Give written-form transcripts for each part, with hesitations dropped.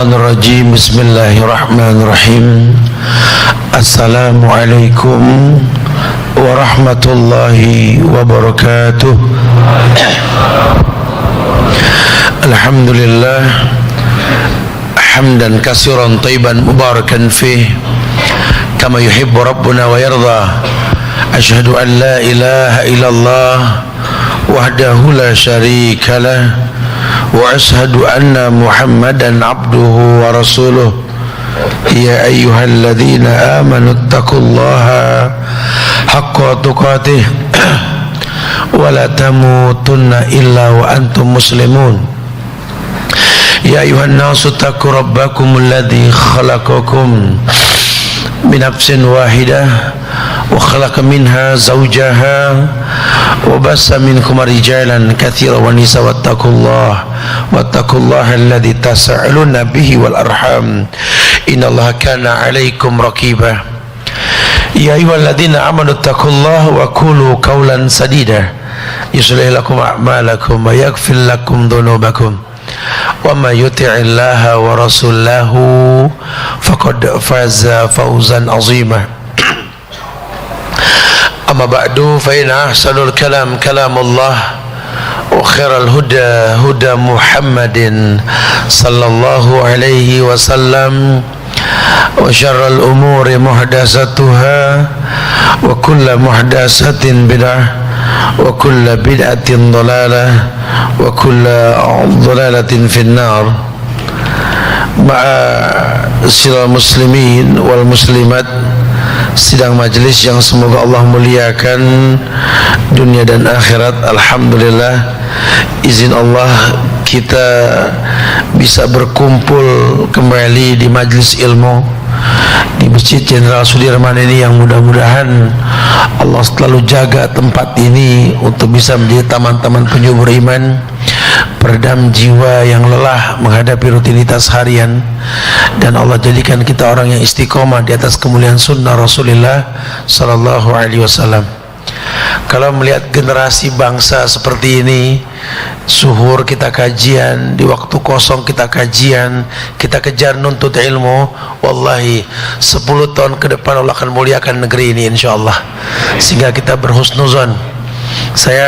Rajim. Bismillahirrahmanirrahim. Assalamualaikum warahmatullahi wabarakatuh. Alhamdulillah hamdan katsiran thayyiban mubarakan fih kama yuhibbu rabbuna wa yarda. Asyhadu an la ilaha illallah wahdahu la syarika lah wa ashhadu anna Muhammadan abduhu wa rasuluh. Ya ayyuhalladzina amanu taqullaha haqqa tuqatih wa la tamutunna illa wa antum muslimun. Ya ayyuhan nasu taqu rabbakumul ladzi khalaqakum min nafsin wahidah wa khalaqa minha zawjaha wa bassa minkum rijalan katsiran wa nisaa wattaqullaha alladzi tasaaluna bihi wal arham innallaha kana 'alaikum raqiba. Ya ayyuhalladzina amanu taqullaha wa qulu qawlan sadida yuslih lakum a'malakum wa yaghfir lakum dhunubakum wa may yuti'illaha wa rasulahu faqad faza fawzan 'azima. Amma ba'du fa inna ahsanul kalam kalamullah wa khairal huda huda Muhammadin sallallahu alaihi wasallam wa syarrul umuri muhdatsatuha wa kullu muhdatsatin bid'ah wa kullu bid'atin dhalalah wa kullu dhalalatin finnar. Ma'asyiral muslimin wal muslimat, sidang majelis yang semoga Allah muliakan dunia dan akhirat. Alhamdulillah, izin Allah kita bisa berkumpul kembali di majelis ilmu di Masjid Jenderal Sudirman ini, yang mudah-mudahan Allah selalu jaga tempat ini untuk bisa menjadi taman-taman penyubur iman, peredam jiwa yang lelah menghadapi rutinitas harian, dan Allah jadikan kita orang yang istiqomah di atas kemuliaan sunnah Rasulullah sallallahu alaihi wasallam. Kalau melihat generasi bangsa seperti ini, suhur kita kajian, di waktu kosong kita kajian, kita kejar nuntut ilmu, wallahi 10 tahun ke depan Allah akan muliakan negeri ini insyaallah, sehingga kita berhusnuzon. Saya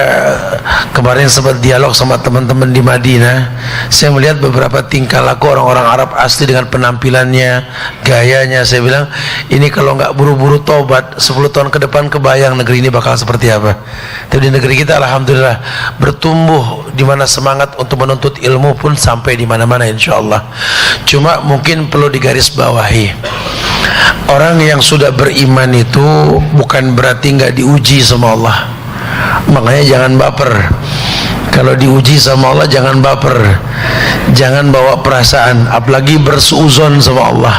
kemarin sempat dialog sama teman-teman di Madinah. Saya melihat beberapa tingkah laku orang-orang Arab asli dengan penampilannya, gayanya. Saya bilang, ini kalau nggak buru-buru tobat, 10 tahun ke depan kebayang negeri ini bakal seperti apa. Tapi di negeri kita alhamdulillah bertumbuh, di mana semangat untuk menuntut ilmu pun sampai di mana-mana insyaallah. Cuma mungkin perlu digarisbawahi, orang yang sudah beriman itu bukan berarti nggak diuji sama Allah. Makanya jangan baper. Kalau diuji sama Allah jangan baper, jangan bawa perasaan, apalagi bersuuzon sama Allah.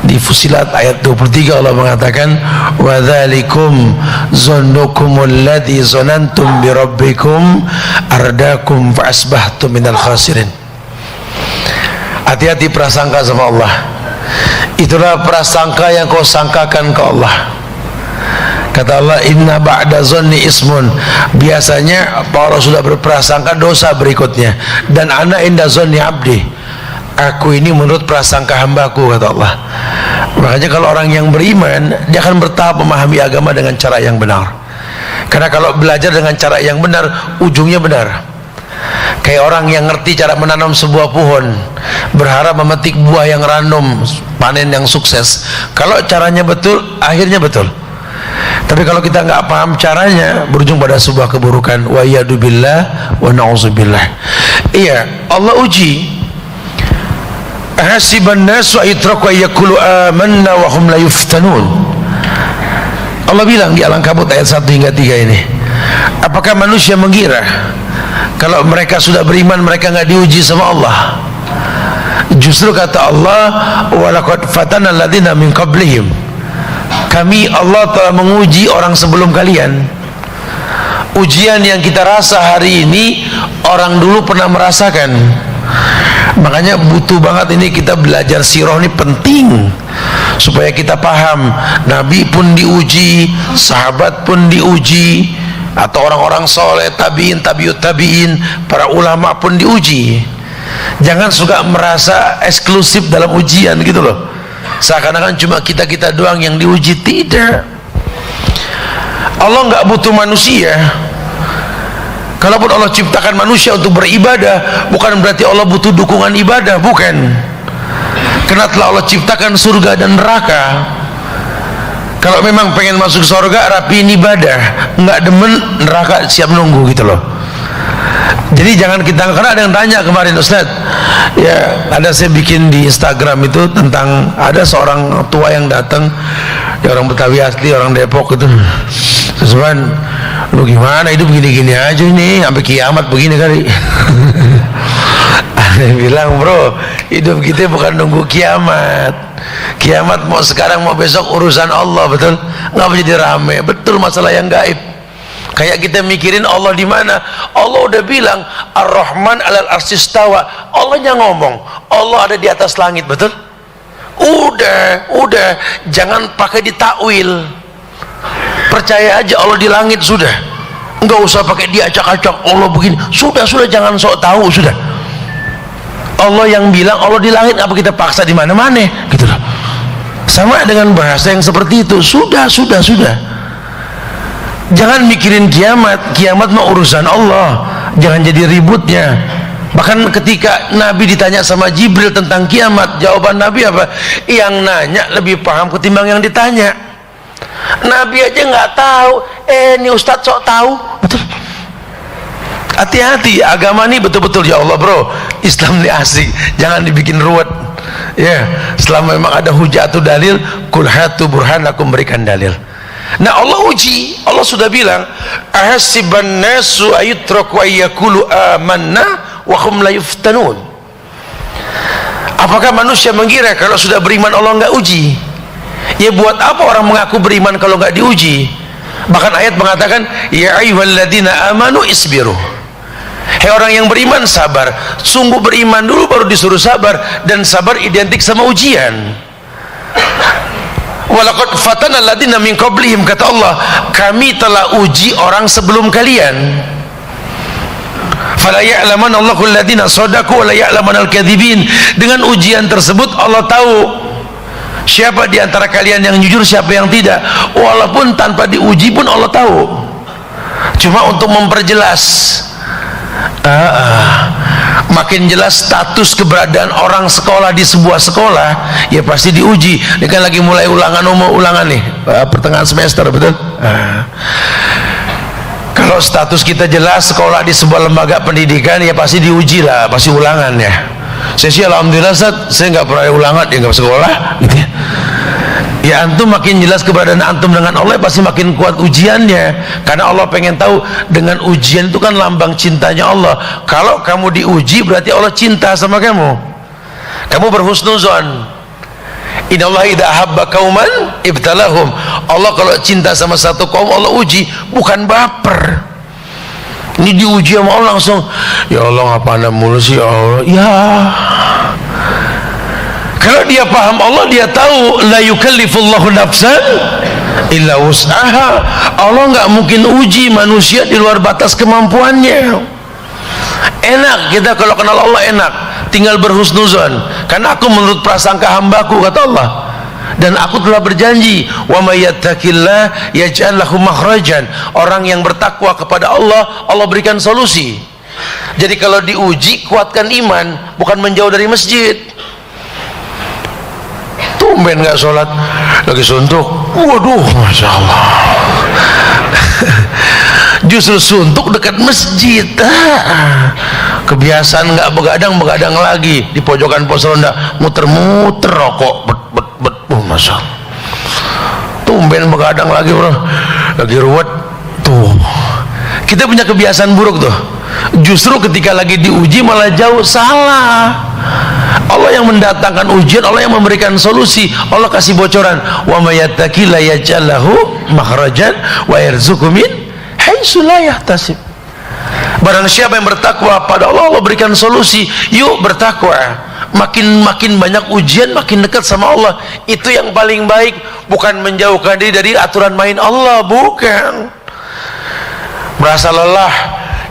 Di Fusilat ayat 23 Allah mengatakan, wa dzalikum zannukumul ladzi zanantum bi rabbikum ardakum fa asbahtum minal khasirin. Hati-hati prasangka sama Allah. Itulah prasangka yang kau sangkakan ke Allah. Kata Allah, inna ba'da zanni ismun. Biasanya kalau sudah berprasangka dosa berikutnya. Dan ana inda zanni abdi, aku ini menurut prasangka hambaku, kata Allah. Makanya kalau orang yang beriman, dia akan bertahap memahami agama dengan cara yang benar. Karena kalau belajar dengan cara yang benar, ujungnya benar. Kayak orang yang ngerti cara menanam sebuah pohon, berharap memetik buah yang random, panen yang sukses. Kalau caranya betul, akhirnya betul. Tapi kalau kita nggak paham caranya, berujung pada sebuah keburukan. Wa iyadu billah wa na'udzubillah. Iya, Allah uji. Hasiban nasu ayyutraku ayyaqulu amanna wa hum la yuftanun. Allah bilang di Al-Ankabut ayat 1 hingga 3 ini, apakah manusia mengira kalau mereka sudah beriman mereka nggak diuji sama Allah? Justru kata Allah, wa laqad fatana alladziina min qablihim, kami Allah telah menguji orang sebelum kalian. Ujian yang kita rasa hari ini orang dulu pernah merasakan. Makanya butuh banget ini kita belajar sirah, ini penting supaya kita paham. Nabi pun diuji, sahabat pun diuji, atau orang-orang soleh, tabiin, tabiut tabiin, para ulama pun diuji. Jangan suka merasa eksklusif dalam ujian gitu loh, seakan-akan cuma kita doang yang diuji. Tidak. Allah nggak butuh manusia. Kalaupun Allah ciptakan manusia untuk beribadah, bukan berarti Allah butuh dukungan ibadah, bukan. Karena telah Allah ciptakan surga dan neraka. Kalau memang pengen masuk surga, rapiin ibadah, nggak demen neraka siap nunggu gitu loh. Jadi jangan kita, karena ada yang tanya kemarin, Ustaz, ya ada saya bikin di Instagram itu tentang ada seorang tua yang datang, ya orang Betawi asli, orang Depok itu. Sesuatu, lu gimana hidup gini-gini aja nih sampai kiamat begini kali. Ada yang bilang, bro, hidup kita bukan nunggu kiamat. Kiamat mau sekarang mau besok urusan Allah, betul? Nggak jadi rame, betul, masalah yang gaib. Kayak kita mikirin Allah di mana? Allah udah bilang Ar-Rahman 'alal arsy istawa. Allahnya ngomong, Allah ada di atas langit, betul? Udah, jangan pakai ditakwil. Percaya aja Allah di langit sudah. Enggak usah pakai diacak-acak Allah begini. Sudah, jangan sok tahu sudah. Allah yang bilang Allah di langit, apa kita paksa di mana-mana gitu loh. Sama dengan bahasa yang seperti itu. Sudah. Jangan mikirin kiamat mah urusan Allah, jangan jadi ributnya. Bahkan ketika Nabi ditanya sama Jibril tentang kiamat, jawaban Nabi apa? Yang nanya lebih paham ketimbang yang ditanya. Nabi aja nggak tahu, ini Ustadz sok tahu, betul. Hati-hati, agama ini betul-betul, ya Allah bro, Islam ini asik, jangan dibikin ruwet. Ya, selama memang ada hujah atau dalil, kul hatu burhanakum, berikan dalil. Nah Allah uji, Allah sudah bilang, ahasiban nasu ayutraku ayyakulu amanna wa hum la yuftanun. Apakah manusia mengira kalau sudah beriman Allah nggak uji? Ya buat apa orang mengaku beriman kalau nggak diuji? Bahkan ayat mengatakan, ya ayyuhalladzina amanu isbiru. Hei orang yang beriman, sabar. Sungguh beriman dulu baru disuruh sabar, dan sabar identik sama ujian. Walaqad fatana alladziina min qablihim, kata Allah, kami telah uji orang sebelum kalian. Fala ya'lamanna Allahu alladziina shadaqu wa la ya'lamanal kadzibin. Dengan ujian tersebut Allah tahu siapa di antara kalian yang jujur, siapa yang tidak. Walaupun tanpa diuji pun Allah tahu. Cuma untuk memperjelas, makin jelas status keberadaan orang sekolah di sebuah sekolah, ya pasti diuji. Ini kan lagi mulai ulangan nih, pertengahan semester, betul? Kalau status kita jelas sekolah di sebuah lembaga pendidikan, ya pasti diuji lah, pasti ulangan ya. Saya sih alhamdulillah saya nggak pernah ulangan, ya nggak sekolah gitu ya. Ya antum makin jelas keberadaan antum dengan Allah, pasti makin kuat ujiannya. Karena Allah pengen tahu, dengan ujian itu kan lambang cintanya Allah. Kalau kamu diuji berarti Allah cinta sama kamu. Kamu berhusnuzon. Innallaha idza ahabba qauman ibtalahum. Allah kalau cinta sama satu kaum, Allah uji, bukan baper. Ini diuji sama Allah langsung, ya Allah ngapa anda mulu sih ya Allah. Ya, kalau dia paham Allah, dia tahu la yukallifullahu nafsan illa wus'aha. Allah nggak mungkin uji manusia di luar batas kemampuannya. Enak kita kalau kenal Allah, enak, tinggal berhusnuzon, karena aku menurut prasangka hambaku, kata Allah, dan aku telah berjanji, wa may yattaqillah yaj'al lahu makhrajan. Orang yang bertakwa kepada Allah, Allah berikan solusi. Jadi kalau diuji, kuatkan iman, bukan menjauh dari masjid. Tumben nggak sholat, lagi suntuk, waduh, masya Allah. Justru suntuk dekat masjid. Kebiasaan nggak begadang lagi di pojokan pos ronda, muter-muter rokok, masya Allah. Tumben begadang lagi bro, lagi ruwet tuh. Kita punya kebiasaan buruk tuh. Justru ketika lagi diuji malah jauh, salah. Allah yang mendatangkan ujian, Allah yang memberikan solusi, Allah kasih bocoran. Wa may yattaqilla yaj'al lahu makhrajan wa yarzuqhu min haitsu la yahtasib. Barang siapa yang bertakwa pada Allah, Allah berikan solusi. Yuk bertakwa. Makin banyak ujian, makin dekat sama Allah. Itu yang paling baik, bukan menjauhkan diri dari aturan main Allah, bukan. Merasa lelah,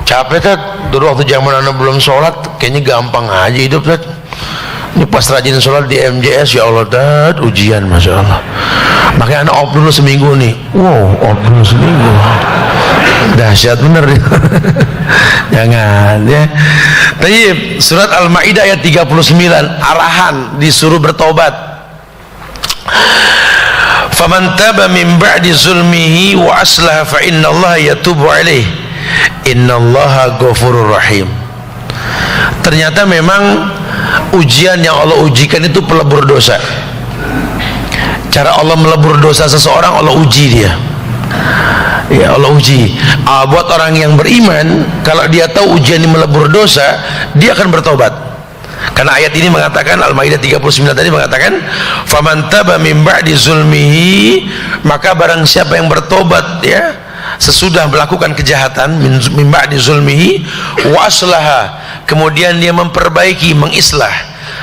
Capek Tat, dulu waktu zaman anak belum sholat kayaknya gampang aja hidup Tat. Ini pas rajin sholat di MJS, ya Allah Tat, ujian Masya Allah. Makanya anak off dulu seminggu nih. Wow, off dulu seminggu, dahsyat bener. Jangan ya. Tapi surat Al-Maidah ayat 39, arahan disuruh bertobat. Faman taba min ba'di zulmihi wa aslaha fa innallaha yatubu alaihi innallaha ghafurur rahim. Ternyata memang ujian yang Allah ujikan itu pelebur dosa. Cara Allah melebur dosa seseorang, Allah uji dia. Ya, Allah uji. Buat orang yang beriman, kalau dia tahu ujian ini melebur dosa, dia akan bertobat. Karena ayat ini mengatakan, Al-Maidah 39 tadi mengatakan, faman taba min ba'di zulmihi, maka barang siapa yang bertobat ya sesudah melakukan kejahatan, min ba'di zulmihi wa aslaha, kemudian dia memperbaiki, mengislah,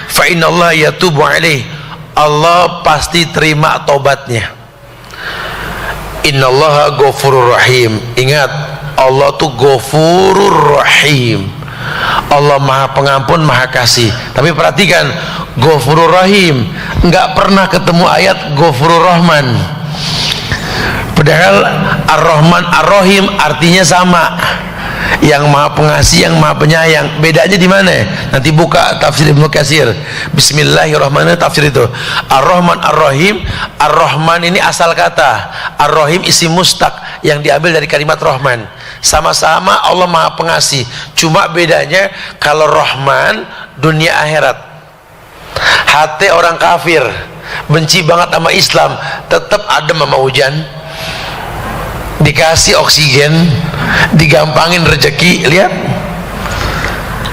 fa innallaha yatubu alaih, Allah pasti terima tobatnya. Innallaha ghafurur rahim. Ingat, Allah tuh ghafurur rahim. Allah Maha Pengampun, Maha Kasih. Tapi perhatikan, Ghafurur Rahim, enggak pernah ketemu ayat Ghafurur Rahman. Padahal Ar-Rahman Ar-Rahim artinya sama. Yang Maha Pengasih, yang Maha Penyayang. Bedanya di mana? Nanti buka tafsir Ibnu Katsir. Bismillahirrahmanirrahim, tafsir itu. Ar-Rahman Ar-Rahim. Ar-Rahman ini asal kata, Ar-Rahim isim mustaq yang diambil dari kalimat Rahman. Sama-sama Allah Maha Pengasih. Cuma bedanya kalau Rahman dunia akhirat. Hati orang kafir benci banget sama Islam, tetap adem sama hujan, dikasih oksigen, digampangin rezeki. Lihat,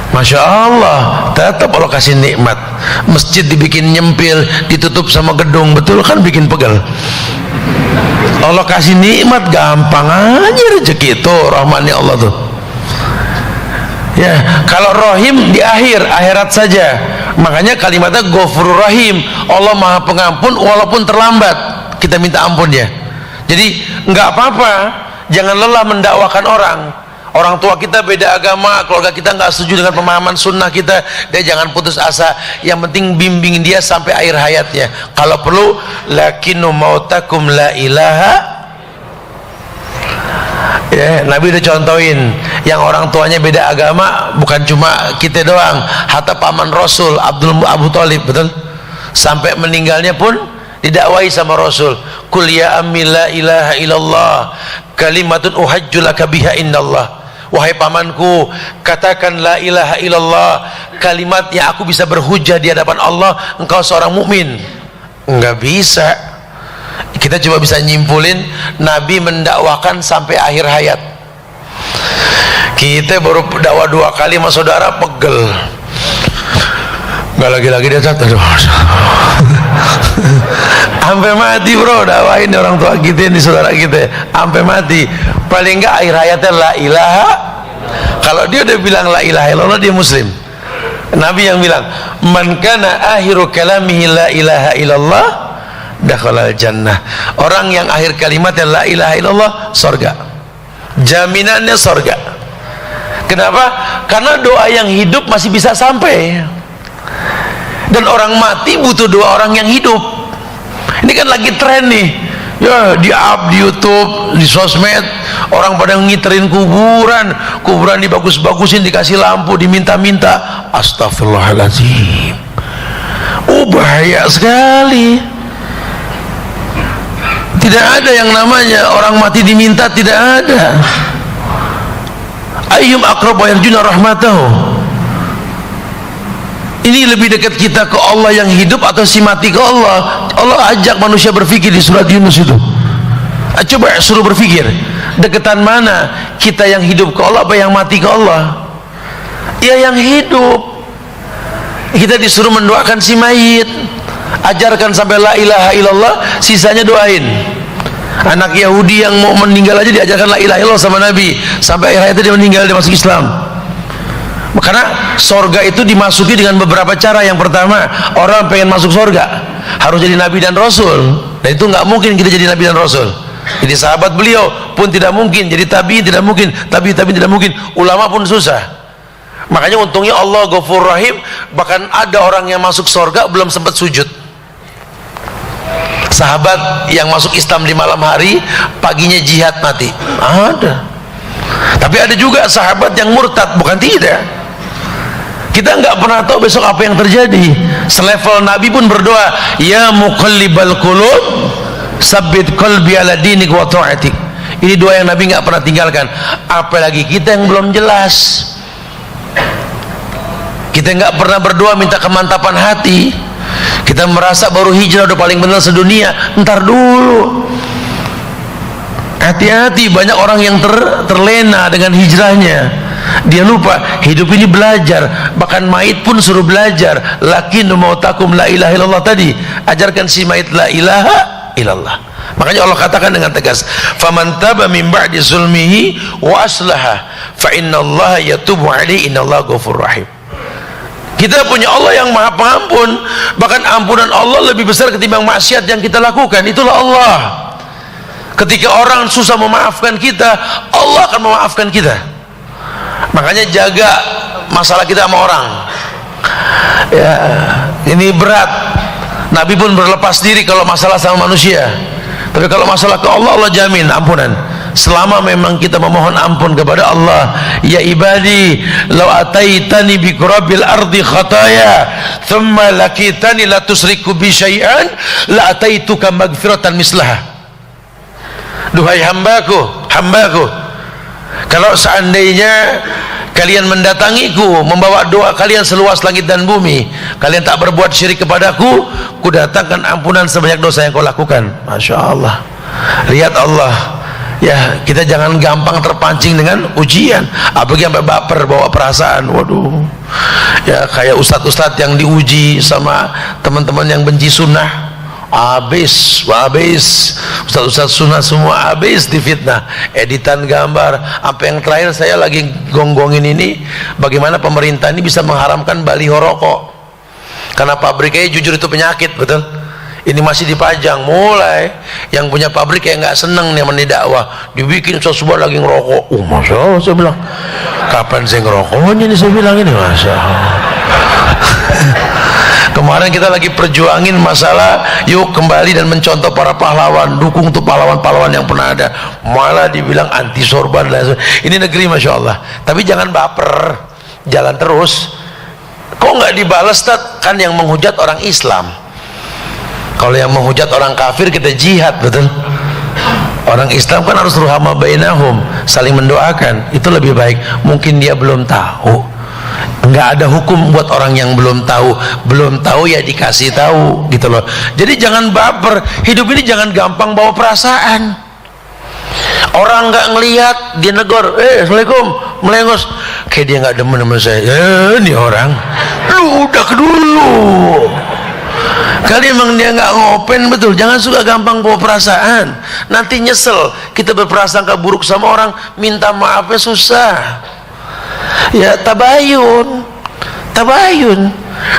Masya Allah, tetap Allah kasih nikmat. Masjid dibikin nyempil, ditutup sama gedung, betul kan, bikin pegel. Allah kasih nikmat, gampang aja rezeki. itu rahmannya Allah tuh ya. Kalau Rahim di akhirat saja, makanya kalimatnya Ghafurur Rahim, Allah Maha Pengampun walaupun terlambat kita minta ampun ya. Jadi nggak apa-apa, jangan lelah mendakwakan orang. Orang tua kita beda agama, keluarga kita nggak setuju dengan pemahaman sunnah kita, dia jangan putus asa. Yang penting bimbing dia sampai akhir hayatnya. Kalau perlu, lakinu mautakum la ilaha. Ya, Nabi udah contohin, yang orang tuanya beda agama, bukan cuma kita doang, hatta paman Rasul Abu Thalib, betul? Sampai meninggalnya pun didakwai sama Rasul. Qul ya ammi la ilaha illallah kalimatun uhajjulaka biha indallah. Wahai pamanku, katakan la ilaha illallah, kalimat yang aku bisa berhujah di hadapan Allah, engkau seorang mukmin. Enggak bisa. Kita cuma bisa nyimpulin Nabi mendakwakan sampai akhir hayat. Kita baru dakwah 2 kali sama saudara, pegel. Enggak lagi-lagi dia jatuh. Sampai mati bro, dakwain orang tua kita, ini saudara kita, sampai mati. Paling enggak akhir hayatnya la ilaha. Kalau dia udah bilang la ilaha illallah, dia muslim. Nabi yang bilang, man kana akhiru kalamihi la ilaha illallah dakhalal jannah. Orang yang akhir kalimatnya la ilaha illallah, surga. Jaminannya surga. Kenapa? Karena doa yang hidup masih bisa sampai. Dan orang mati butuh doa orang yang hidup. Ini kan lagi tren nih ya, di up di YouTube, di sosmed, orang pada ngiterin kuburan dibagus-bagusin, dikasih lampu, diminta-minta. Astagfirullahaladzim, bahaya sekali. Tidak ada yang namanya orang mati diminta, tidak ada. Ayyum aqrabu yarjuna rahmatahu. Ini lebih dekat kita ke Allah yang hidup atau si mati ke Allah? Allah ajak manusia berpikir di surat Yunus itu. Coba suruh berpikir, dekatan mana kita, yang hidup ke Allah apa yang mati ke Allah? Ya yang hidup. Kita disuruh mendoakan si mayit, ajarkan sampai la ilaha illallah, sisanya doain. Anak Yahudi yang mau meninggal aja diajarkan la ilaha illallah sama Nabi, sampai akhir hayatnya dia meninggal, dia masuk Islam. Karena sorga itu dimasuki dengan beberapa cara. Yang pertama, orang pengen masuk sorga harus jadi nabi dan rasul, dan itu nggak mungkin kita jadi nabi dan rasul. Jadi sahabat beliau pun tidak mungkin, jadi tabi'in tidak mungkin, tabi'in tidak mungkin, ulama pun susah. Makanya untungnya Allah Ghafur Rahim, bahkan ada orang yang masuk surga belum sempat sujud. Sahabat yang masuk Islam di malam hari, paginya jihad mati. Ada. Tapi ada juga sahabat yang murtad, bukan tidak. Kita nggak pernah tahu besok apa yang terjadi. Selevel Nabi pun berdoa, ya muqallibal qulub, sabbit qalbi ala dinik wa ta'atik. Ini doa yang Nabi nggak pernah tinggalkan. Apalagi kita yang belum jelas. Kita nggak pernah berdoa minta kemantapan hati. Kita merasa baru hijrah udah paling benar sedunia. Ntar dulu. Hati-hati, banyak orang yang terlena dengan hijrahnya. Dia lupa hidup ini belajar, bahkan mayit pun suruh belajar. Lakinnu mautakum la ilaha illallah tadi, ajarkan si mayit la ilaha illallah. Makanya Allah katakan dengan tegas, faman taba min ba'di zulmihi wa aslaha fa innallaha yatubu alaihi innallaha ghafurur rahim. Kita punya Allah yang maha pengampun, bahkan ampunan Allah lebih besar ketimbang maksiat yang kita lakukan. Itulah Allah. Ketika orang susah memaafkan kita, Allah akan memaafkan kita. Makanya jaga masalah kita sama orang. Ya, ini berat. Nabi pun berlepas diri kalau masalah sama manusia. Tapi kalau masalah ke Allah, Allah jamin ampunan. Selama memang kita memohon ampun kepada Allah. Ya ibadi, law ataitani bi qurabil ardi khataya, thumma lakitani la tusriku bi syai'an, la ataituka magfiratan mislaha. Duhai hambaku, hambaku, kalau seandainya kalian mendatangiku membawa doa kalian seluas langit dan bumi, kalian tak berbuat syirik kepadaku, ku datangkan ampunan sebanyak dosa yang kau lakukan. Masya Allah. Lihat Allah. Ya, kita jangan gampang terpancing dengan ujian. Apalagi sampai baper bawa perasaan. Waduh. Ya, kayak ustadz-ustadz yang diuji sama teman-teman yang benci sunnah. Habis ustaz-ustaz sunnah semua habis difitnah, editan gambar. Apa yang terakhir saya lagi gonggongin ini, bagaimana pemerintah ini bisa mengharamkan baliho rokok, karena pabriknya jujur itu penyakit, betul. Ini masih dipajang, mulai yang punya pabrik kayak nggak seneng nih mendakwah, dibikin sesuatu lagi ngerokok. Masya Allah, saya bilang, kapan saya ngerokoknya nih, saya bilang ini, masya Allah. Kemarin kita lagi perjuangin masalah yuk kembali dan mencontoh para pahlawan, dukung untuk pahlawan-pahlawan yang pernah ada, malah dibilang anti sorban. Ini negeri Masya Allah. Tapi jangan baper, jalan terus. Kok nggak dibalas, kan yang menghujat orang Islam. Kalau yang menghujat orang kafir kita jihad, betul. Orang Islam kan harus ruhama bainahum, saling mendoakan, itu lebih baik. Mungkin dia belum tahu. Enggak ada hukum buat orang yang belum tahu ya dikasih tahu gitu loh. Jadi jangan baper, hidup ini jangan gampang bawa perasaan. Orang nggak ngelihat dia negor, assalamualaikum, melengos, kayak dia nggak demen sama saya. Ini orang lu udah dulu kali emang dia nggak ngopen, betul. Jangan suka gampang bawa perasaan, nanti nyesel. Kita berprasangka buruk sama orang, minta maafnya susah. Ya tabayun.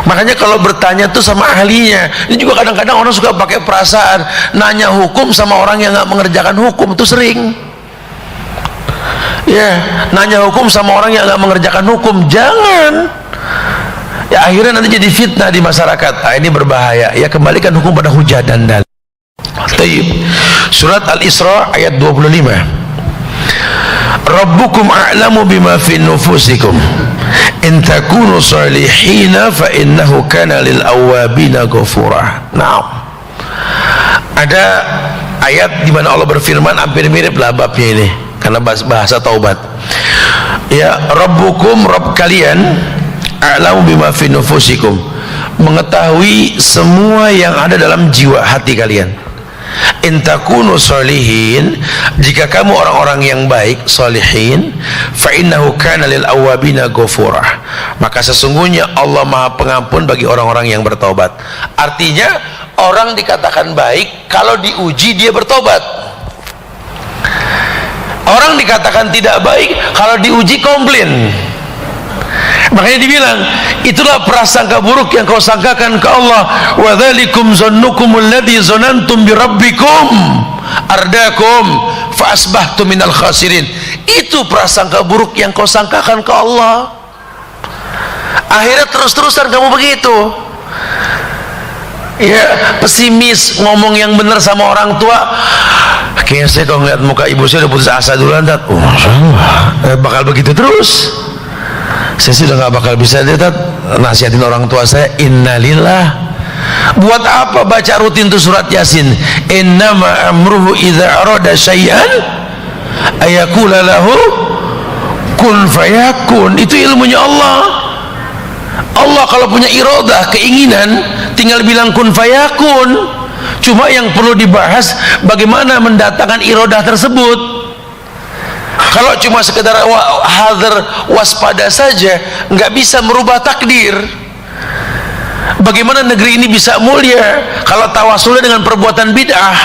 Makanya kalau bertanya tuh sama ahlinya. Ini juga kadang-kadang orang suka pakai perasaan, nanya hukum sama orang yang nggak mengerjakan hukum, itu sering. Ya, nanya hukum sama orang yang nggak mengerjakan hukum, jangan. Ya akhirnya nanti jadi fitnah di masyarakat. Ini berbahaya. Ya, kembalikan hukum pada hujah dan dalil. Taib. Surat Al-Isra ayat 25. Rabbukum a'lamu bima fi nufusikum in takunu salihina fa innahu kana lil awwabina ghafura. Nah, ada ayat di mana Allah berfirman, hampir mirip lah babnya ini karena bahasa taubat. Ya, Rabbukum, Rabb kalian, a'lamu bima fi nufusikum, mengetahui semua yang ada dalam jiwa hati kalian. In takunu solihin, jika kamu orang-orang yang baik, solihin, fa innahu kana lil awwabina ghafura, maka sesungguhnya Allah Maha Pengampun bagi orang-orang yang bertobat. Artinya orang dikatakan baik kalau diuji dia bertobat. Orang dikatakan tidak baik kalau diuji komplain. Makanya dibilang, itulah prasangka buruk yang kau sangkakan ke Allah. Wa dzalikum zannukum alladzi zanantum bi rabbikum ardakum fa asbahtum minal khasirin. Itu prasangka buruk yang kau sangkakan ke Allah. Akhirnya terus-terusan kamu begitu. Ya, pesimis, ngomong yang benar sama orang tua. Kayaknya saya kalau ngeliat muka ibu saya udah putus asa duluan, Tat. Oh, Masya Allah, bakal begitu terus. Saya sudah nggak bakal bisa deh, Tat, nasihatin orang tua saya. Innalillah. Buat apa baca rutin tuh surat Yasin? Innama amruhu idza arada syai'an ayaqula lahu kun fayakun. Itu ilmunya Allah. Allah kalau punya iradah, keinginan, tinggal bilang kun fayakun. Cuma yang perlu dibahas bagaimana mendatangkan iradah tersebut. Kalau cuma sekedar hadar, waspada saja, nggak bisa merubah takdir. Bagaimana negeri ini bisa mulia kalau tawasulnya dengan perbuatan bid'ah?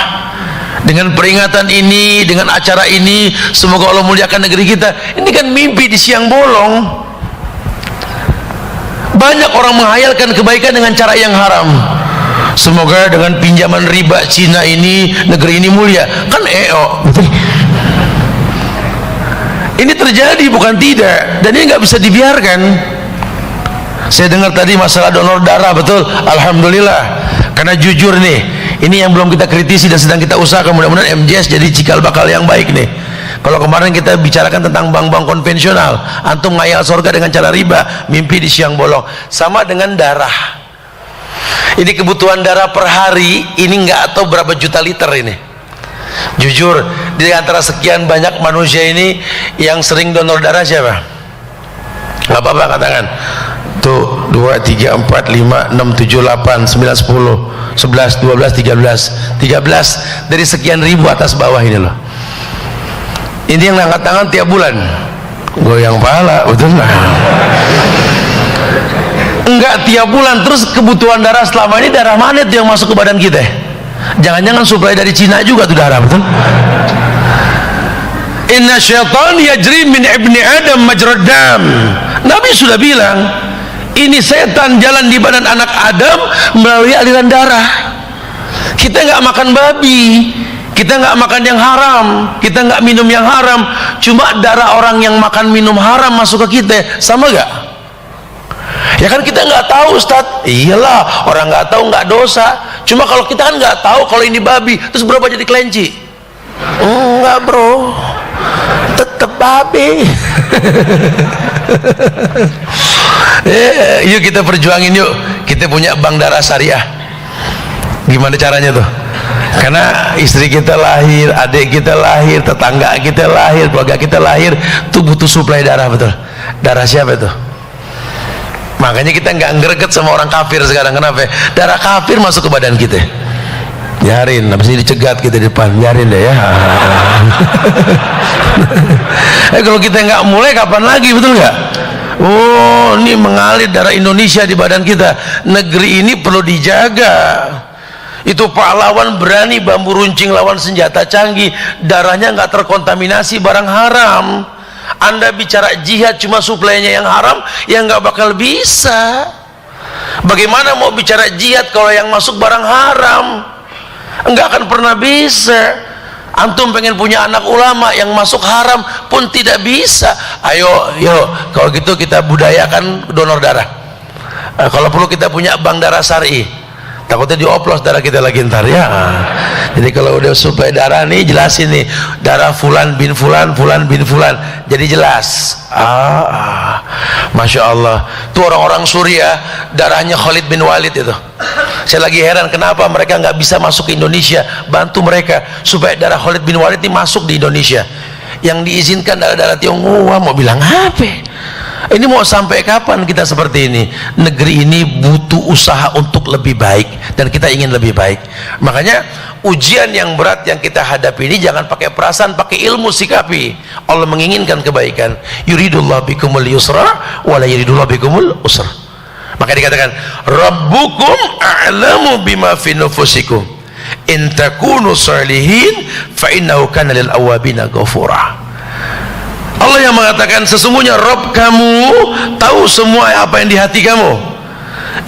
Dengan peringatan ini, dengan acara ini, semoga Allah muliakan negeri kita. Ini kan mimpi di siang bolong. Banyak orang menghayalkan kebaikan dengan cara yang haram. Semoga dengan pinjaman riba Cina ini negeri ini mulia. Kan betul. Ini terjadi bukan tidak, dan ini nggak bisa dibiarkan. Saya dengar tadi masalah donor darah, betul, alhamdulillah. Karena jujur nih, ini yang belum kita kritisi dan sedang kita usahakan, mudah-mudahan MJS jadi cikal bakal yang baik nih. Kalau kemarin kita bicarakan tentang bank-bank konvensional, antum ngayal surga dengan cara riba, mimpi di siang bolong. Sama dengan darah. Ini kebutuhan darah per hari, ini nggak tahu berapa juta liter ini. Jujur, di antara sekian banyak manusia ini yang sering donor darah siapa? Nggak apa-apa, katakan. Tuh, 2, 3, 4, 5, 6, 7, 8, 9, 10, 11, 12, 13 dari sekian ribu atas bawah ini loh. Ini yang angkat tangan tiap bulan, goyang pala, betul lah. Enggak tiap bulan. Terus kebutuhan darah selama ini darah mana tuh yang masuk ke badan kita? Jangan-jangan suplai dari Cina juga tuh darah, betul? Inna syaitan yajri min ibni Adam majrad dam. Nabi sudah bilang, ini setan jalan di badan anak Adam melalui aliran darah. Kita nggak makan babi, kita nggak makan yang haram, kita nggak minum yang haram. Cuma darah orang yang makan minum haram masuk ke kita, sama nggak? Ya kan kita nggak tahu, Ustadz. Iyalah, orang nggak tahu nggak dosa. Cuma kalau kita kan nggak tahu kalau ini babi, terus berubah jadi kelinci. Enggak bro, tetep babi. Yuk kita perjuangin yuk. Kita punya bank darah syariah. Gimana caranya tuh? Karena istri kita lahir, adik kita lahir, tetangga kita lahir, keluarga kita lahir, tuh butuh suplai darah, betul. Darah siapa tuh? Makanya kita nggak greget sama orang kafir sekarang. Kenapa? Darah kafir masuk ke badan kita. Biarin, habis ini dicegat kita di depan, biarin deh ya. Kalau kita nggak mulai, kapan lagi, betul nggak? Oh, ini mengalir darah Indonesia di badan kita. Negeri ini perlu dijaga. Itu pahlawan berani bambu runcing lawan senjata canggih, darahnya nggak terkontaminasi barang haram. Anda bicara jihad cuma suplainya yang haram, yang nggak bakal bisa. Bagaimana mau bicara jihad kalau yang masuk barang haram? Enggak akan pernah bisa. Antum pengen punya anak ulama yang masuk haram pun tidak bisa. Ayo, yuk, kalau gitu kita budayakan donor darah. Kalau perlu kita punya bank darah syar'i. Takutnya dioplos darah kita lagi ntar ya. Jadi kalau udah suplai darah nih, jelasin nih, darah fulan bin fulan, fulan bin fulan, jadi jelas. Masya Allah. Tuh orang-orang Suriah darahnya Khalid bin Walid itu. Saya lagi heran kenapa mereka nggak bisa masuk ke Indonesia. Bantu mereka supaya darah Khalid bin Walid ini masuk di Indonesia. Yang diizinkan darah-darah Tionghoa, mau bilang apa? Ini mau sampai kapan kita seperti ini? Negeri ini butuh usaha untuk lebih baik, dan kita ingin lebih baik. Makanya ujian yang berat yang kita hadapi ini jangan pakai perasaan, pakai ilmu sikapi. Allah menginginkan kebaikan. Yuridullahu bikumul yusra wa la yuridullahu bikumul usra. Maka dikatakan Rabbukum a'lamu bima fi nufusikum in takunu salihin fa innahu kana lil awabina ghafura. Allah yang mengatakan sesungguhnya Rabb kamu tahu semua apa yang di hati kamu.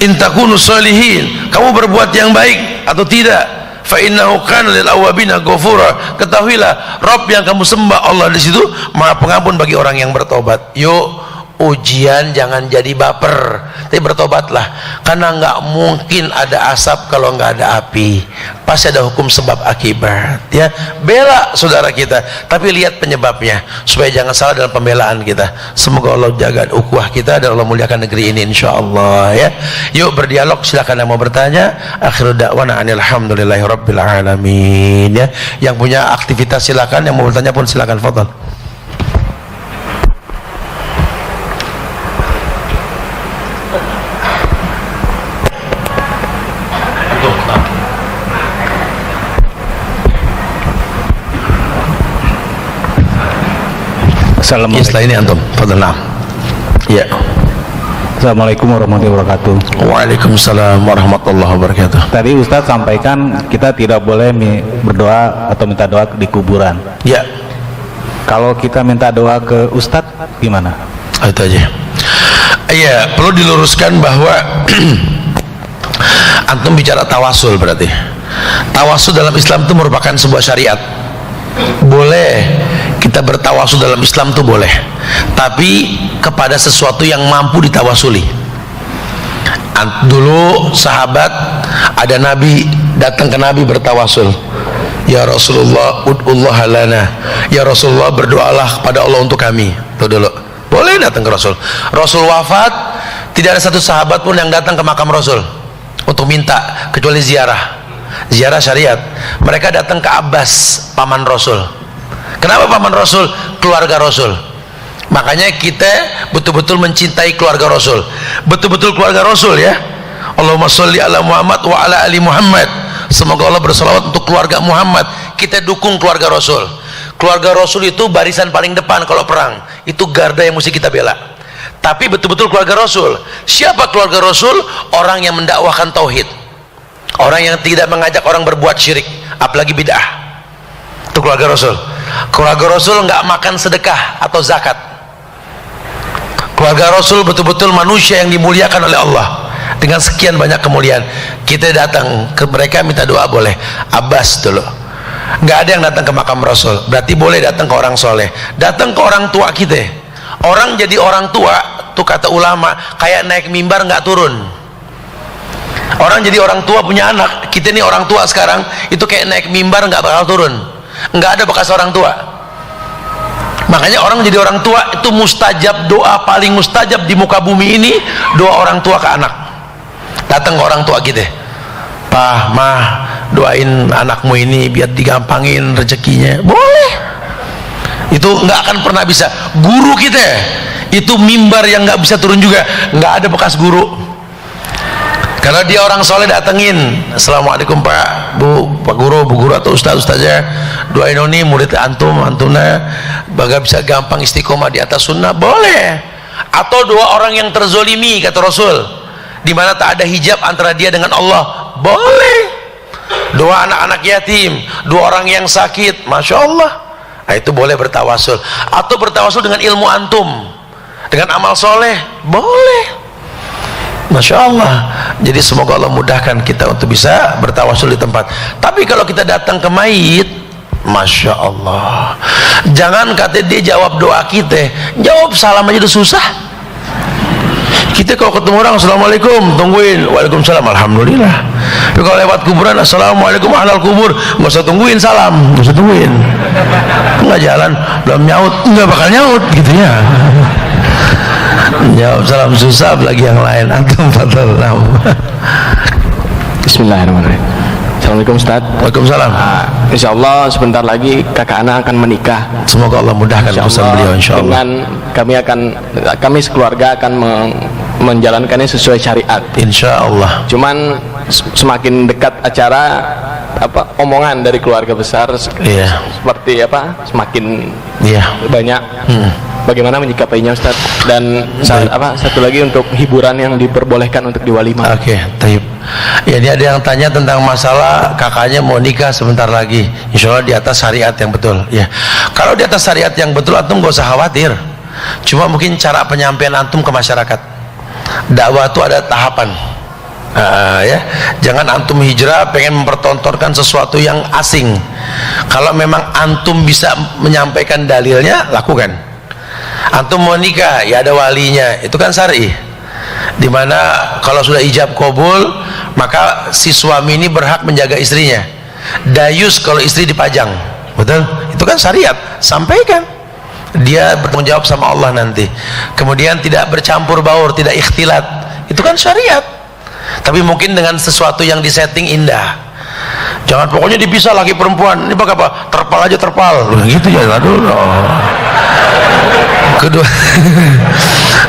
In takunu salihin, kamu berbuat yang baik atau tidak, fa innahu kana lil awwabina ghafura. Ketahuilah Rabb yang kamu sembah Allah di situ Maha Pengampun bagi orang yang bertobat. Yuk, ujian jangan jadi baper, tapi bertobatlah, karena nggak mungkin ada asap kalau nggak ada api, pasti ada hukum sebab akibat ya. Bela saudara kita, tapi lihat penyebabnya supaya jangan salah dalam pembelaan kita. Semoga Allah jaga ukhuwah kita dan Allah muliakan negeri ini insyaallah ya. Yuk berdialog, silakan yang mau bertanya. Akhiru da'wana alhamdulillahi rabbil alamin ya. Yang punya aktivitas silakan, yang mau bertanya pun silakan, fadhal. Assalamualaikum. Setelah ini antum, fadhal. Ya. Assalamualaikum warahmatullahi wabarakatuh. Waalaikumsalam warahmatullahi wabarakatuh. Tadi Ustadz sampaikan kita tidak boleh berdoa atau minta doa di kuburan. Ya. Kalau kita minta doa ke Ustadz gimana? Itu aja. Iya, perlu diluruskan bahwa antum bicara tawasul, berarti tawasul dalam Islam itu merupakan sebuah syariat. Boleh kita bertawasul dalam Islam itu boleh, tapi kepada sesuatu yang mampu ditawasuli. Dulu sahabat, ada Nabi datang ke Nabi bertawasul, ya Rasulullah ud'ullah lana, ya Rasulullah berdoalah kepada Allah untuk kami. Itu dulu boleh datang ke Rasul. Rasul wafat, tidak ada satu sahabat pun yang datang ke makam Rasul untuk minta, kecuali ziarah syariat. Mereka datang ke Abbas, paman Rasul. Kenapa paman Rasul? Keluarga Rasul. Makanya kita betul-betul mencintai keluarga Rasul, betul-betul keluarga Rasul ya. Allahumma sholli ala Muhammad wa ala ali Muhammad. Semoga Allah bersalawat untuk keluarga Muhammad. Kita dukung keluarga Rasul. Keluarga Rasul itu barisan paling depan kalau perang, itu garda yang mesti kita bela. Tapi betul-betul keluarga Rasul. Siapa keluarga Rasul? Orang yang mendakwahkan tauhid, orang yang tidak mengajak orang berbuat syirik, apalagi bid'ah. Itu keluarga Rasul. Keluarga Rasul nggak makan sedekah atau zakat. Keluarga Rasul betul-betul manusia yang dimuliakan oleh Allah dengan sekian banyak kemuliaan. Kita datang ke mereka minta doa boleh. Abbas dulu nggak ada yang datang ke makam Rasul, berarti boleh datang ke orang soleh, datang ke orang tua kita. Orang jadi orang tua tuh kata ulama kayak naik mimbar nggak turun. Orang jadi orang tua punya anak, kita nih orang tua sekarang itu kayak naik mimbar nggak bakal turun, nggak ada bekas orang tua. Makanya orang jadi orang tua itu mustajab, doa paling mustajab di muka bumi ini doa orang tua ke anak. Datang ke orang tua kita, Pak, Mah, doain anakmu ini biar digampangin rezekinya, boleh. Itu nggak akan pernah bisa. Guru kita itu mimbar yang nggak bisa turun juga, nggak ada bekas guru. Karena dia orang soleh datengin, assalamualaikum Pak, Bu, Pak Guru, Bu Guru atau Ustaz, Ustaznya, doain ini murid antum, antuna, baga bisa gampang istiqomah di atas sunnah, boleh. Atau doa orang yang terzolimi, kata Rasul, di mana tak ada hijab antara dia dengan Allah, boleh. Doa anak-anak yatim, doa orang yang sakit, masya Allah, nah, itu boleh bertawasul. Atau bertawasul dengan ilmu antum, dengan amal soleh, boleh. Masya Allah. Jadi semoga Allah mudahkan kita untuk bisa bertawasul di tempat. Tapi kalau kita datang ke mayit, Masya Allah, jangan kata dia jawab doa kita, jawab salam aja udah susah. Kita kalau ketemu orang assalamualaikum, tungguin, waalaikumsalam, alhamdulillah. Tapi kalau lewat kuburan assalamualaikum ahlal kubur, nggak usah tungguin salam, nggak usah tungguin, nggak jalan belum nyaut, nggak bakal nyaut gitu ya. Jawab salam susah, lagi yang lain. Antum fadhal. Bismillahirrahmanirrahim. Assalamualaikum Ustaz. Waalaikumsalam. Insyaallah sebentar lagi kakak anak akan menikah. Semoga Allah mudahkan urusan beliau insyaallah. Dengan kami sekeluarga akan menjalankannya sesuai syariat insyaallah. Cuman semakin dekat acara omongan dari keluarga besar seperti semakin banyak. Bagaimana menyikapinya Ustaz? Dan satu lagi untuk hiburan yang diperbolehkan untuk di walimah. Oke, taib. Ya, ini ada yang tanya tentang masalah kakaknya mau nikah sebentar lagi. Insya Allah di atas syariat yang betul. Ya, kalau di atas syariat yang betul antum gak usah khawatir. Cuma mungkin cara penyampaian antum ke masyarakat. Dakwah itu ada tahapan. Ya, jangan antum hijrah pengen mempertontonkan sesuatu yang asing. Kalau memang antum bisa menyampaikan dalilnya, lakukan. Antum mau nikah, ya ada walinya, itu kan syar'i. Dimana kalau sudah ijab kabul, maka si suami ini berhak menjaga istrinya. Dayus kalau istri dipajang, betul? Itu kan syariat. Sampaikan. Dia bertanggung jawab sama Allah nanti. Kemudian tidak bercampur baur, tidak ikhtilat, itu kan syariat. Tapi mungkin dengan sesuatu yang disetting indah. Jangan pokoknya dipisah laki perempuan. Ini pakai apa? Terpal aja terpal. Gitu ya. Aduh.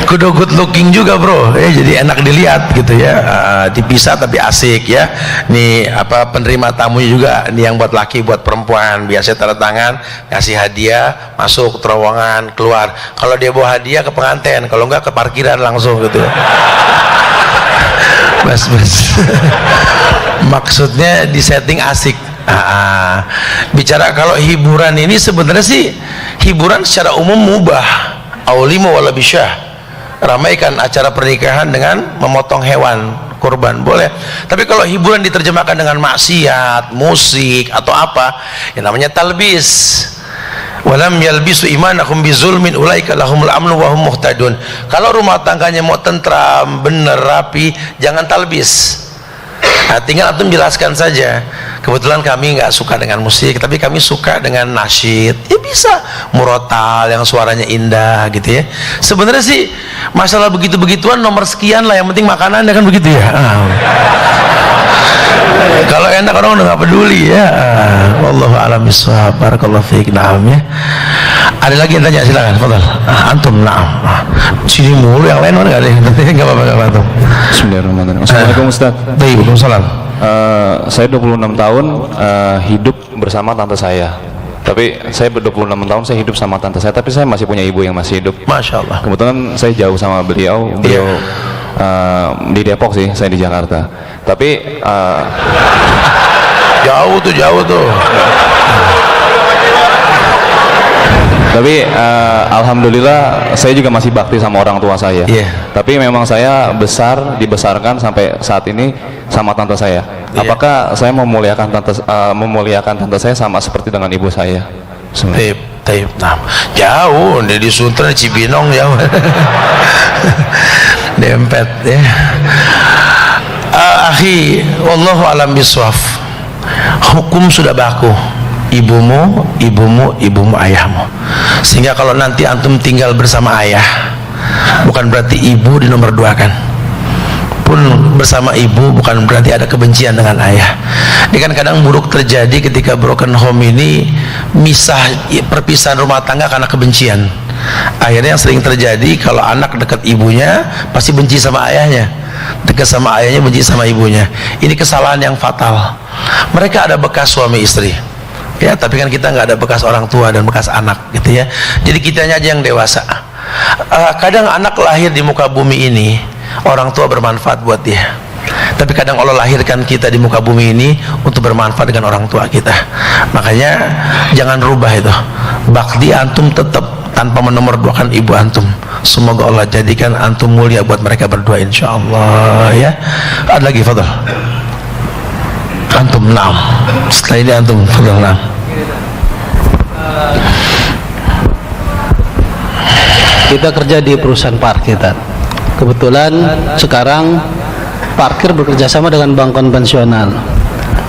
Kudu good looking juga bro. Jadi enak dilihat gitu ya. Dipisah tapi asik ya. Nih apa penerima tamunya juga. Nih yang buat laki buat perempuan. Biasa tanda tangan, kasih hadiah, masuk terowongan, keluar. Kalau dia bawa hadiah ke pengantin, kalau enggak ke parkiran langsung gitu. Bas. Maksudnya di setting asik. Bicara kalau hiburan ini sebenarnya sih hiburan secara umum mubah. Aulimu wala bisyah. Ramaikan acara pernikahan dengan memotong hewan kurban boleh. Tapi kalau hiburan diterjemahkan dengan maksiat, musik atau apa, yang namanya talbis. Walam yalbisu imanakum bizulmin ulaika lahumul amnu wa hum muhtadun. Kalau rumah tangganya mau tentram, bener, rapi, jangan talbis. Tinggal antum jelaskan saja. Kebetulan kami nggak suka dengan musik, tapi kami suka dengan nasyid. Ya bisa, murotal yang suaranya indah gitu ya. Sebenarnya sih masalah begitu-begituan nomor sekian lah, yang penting makanannya kan begitu ya. Kalau enak orang udah nggak peduli ya. Wallahu a'lam bishawab. Barakallahu fiik. Naam ya. Ada lagi yang tanya, silakan. Fadhal. Antum naam. Sini mulu, yang lain mana enggak ada. Enggak apa-apa. Bismillahirrahmanirrahim. Assalamualaikum Ustaz. Waalaikumsalam. Saya 26 tahun hidup bersama tante saya. Tapi saya 26 tahun saya hidup sama tante saya, tapi saya masih punya ibu yang masih hidup. Masya Allah. Kebetulan saya jauh sama beliau. Beliau di Depok sih, saya di Jakarta. Tapi jauh tuh. Tapi alhamdulillah saya juga masih bakti sama orang tua saya. Tapi memang saya dibesarkan sampai saat ini sama tante saya. Apakah saya memuliakan tante saya sama seperti dengan ibu saya? Taib. Nah, jauh di Sunter Cibinong jauh. Dempet ya. Akhi, wallahu alam biswaf. Hukum sudah baku. Ibumu, ayahmu. Sehingga kalau nanti antum tinggal bersama ayah, bukan berarti ibu di nomor 2 kan. Pun bersama ibu bukan berarti ada kebencian dengan ayah. Ini kan kadang buruk terjadi ketika broken home ini perpisahan rumah tangga karena kebencian. Akhirnya yang sering terjadi kalau anak dekat ibunya pasti benci sama ayahnya, dekat sama ayahnya benci sama ibunya. Ini kesalahan yang fatal. Mereka ada bekas suami istri ya, tapi kan kita nggak ada bekas orang tua dan bekas anak gitu ya. Jadi kitanya aja yang dewasa. Kadang anak lahir di muka bumi ini orang tua bermanfaat buat dia, tapi kadang Allah lahirkan kita di muka bumi ini untuk bermanfaat dengan orang tua kita. Makanya jangan rubah itu. Bakti antum tetap tanpa menomorduakan ibu antum. Semoga Allah jadikan antum mulia buat mereka berdua insyaallah ya. Ada lagi, fadhal. Antum naam. Setelah ini antum fadhal naam. Kita kerja di perusahaan parkir. Kebetulan sekarang parkir bekerja sama dengan bank konvensional.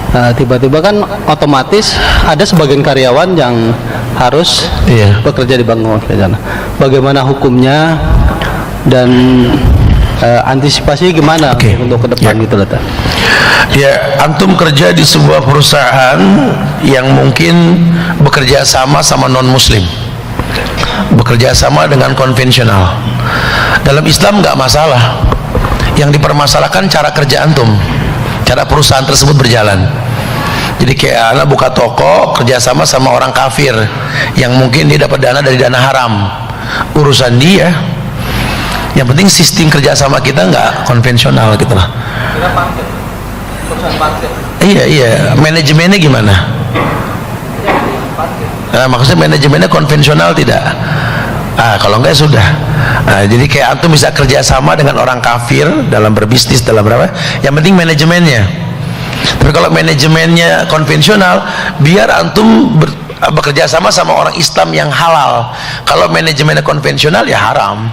Tiba-tiba kan otomatis ada sebagian karyawan yang harus bekerja di bank konvensional. Bagaimana hukumnya dan antisipasi gimana untuk ke depan gitu loh. Ya, antum kerja di sebuah perusahaan yang mungkin bekerja sama non muslim, bekerja sama dengan konvensional. Dalam Islam nggak masalah. Yang dipermasalahkan cara kerja antum, cara perusahaan tersebut berjalan. Jadi kayak anak buka toko kerjasama sama orang kafir yang mungkin dia dapat dana dari dana haram, urusan dia. Yang penting sistem kerjasama kita nggak konvensional gitu lah. Iya, manajemennya gimana? Maksudnya manajemennya konvensional tidak? Kalau enggak sudah. Jadi kayak antum bisa kerjasama dengan orang kafir dalam berbisnis, dalam berapa, yang penting manajemennya. Tapi kalau manajemennya konvensional, biar antum bekerja sama orang Islam yang halal. Kalau manajemennya konvensional ya haram.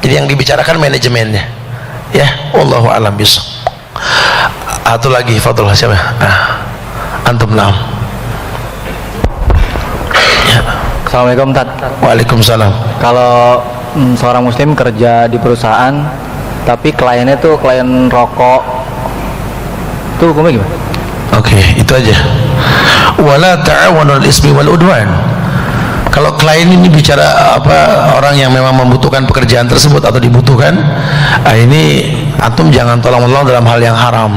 Jadi yang dibicarakan manajemennya. Ya, wallahu a'lam bishawab. Atau lagi, fadhil siapa? Antum nam. Ya. Assalamualaikum Tad. Waalaikumsalam. Kalau seorang muslim kerja di perusahaan tapi kliennya tuh klien rokok, itu hukumnya gimana? Oke, itu aja. Wala ta'awanul ismi wal udwan. Kalau klien ini bicara orang yang memang membutuhkan pekerjaan tersebut atau dibutuhkan, ini antum jangan tolong-menolong dalam hal yang haram.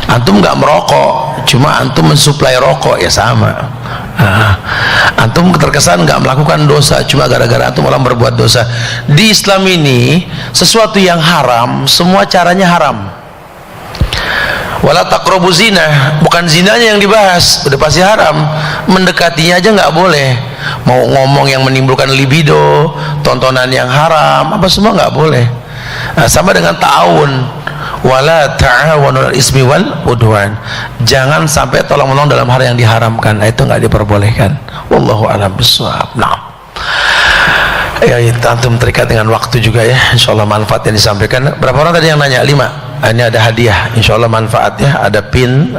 Antum nggak merokok, cuma antum mensuplai rokok, ya sama. Antum terkesan nggak melakukan dosa cuma gara-gara antum orang berbuat dosa. Di Islam ini sesuatu yang haram semua caranya haram. Wala taqrabu zina, bukan zinanya yang dibahas, udah pasti haram. Mendekatinya aja nggak boleh. Mau ngomong yang menimbulkan libido, tontonan yang haram, apa semua nggak boleh. Sama dengan ta'awun. Wala ta'awanul ismi wal udwan. Jangan sampai tolong-menolong dalam hal yang diharamkan. Itu nggak diperbolehkan. Wallahu a'lam bishawab. Nah, ya antum terikat dengan waktu juga ya. Insyaallah manfaat yang disampaikan. Berapa orang tadi yang nanya? 5. Ini ada hadiah, insyaallah manfaat ya. Ada pin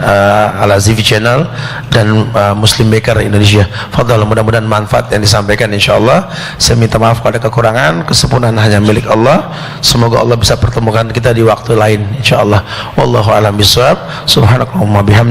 Al-Aziz Channel dan Muslim Baker Indonesia. Fadhal, mudah-mudahan manfaat yang disampaikan insyaallah. Saya minta maaf pada kekurangan, kesempurnaan hanya milik Allah. Semoga Allah bisa pertemukan kita di waktu lain insyaallah. Wallahu a'lam bishawab. Subhanakallahumma bihamdika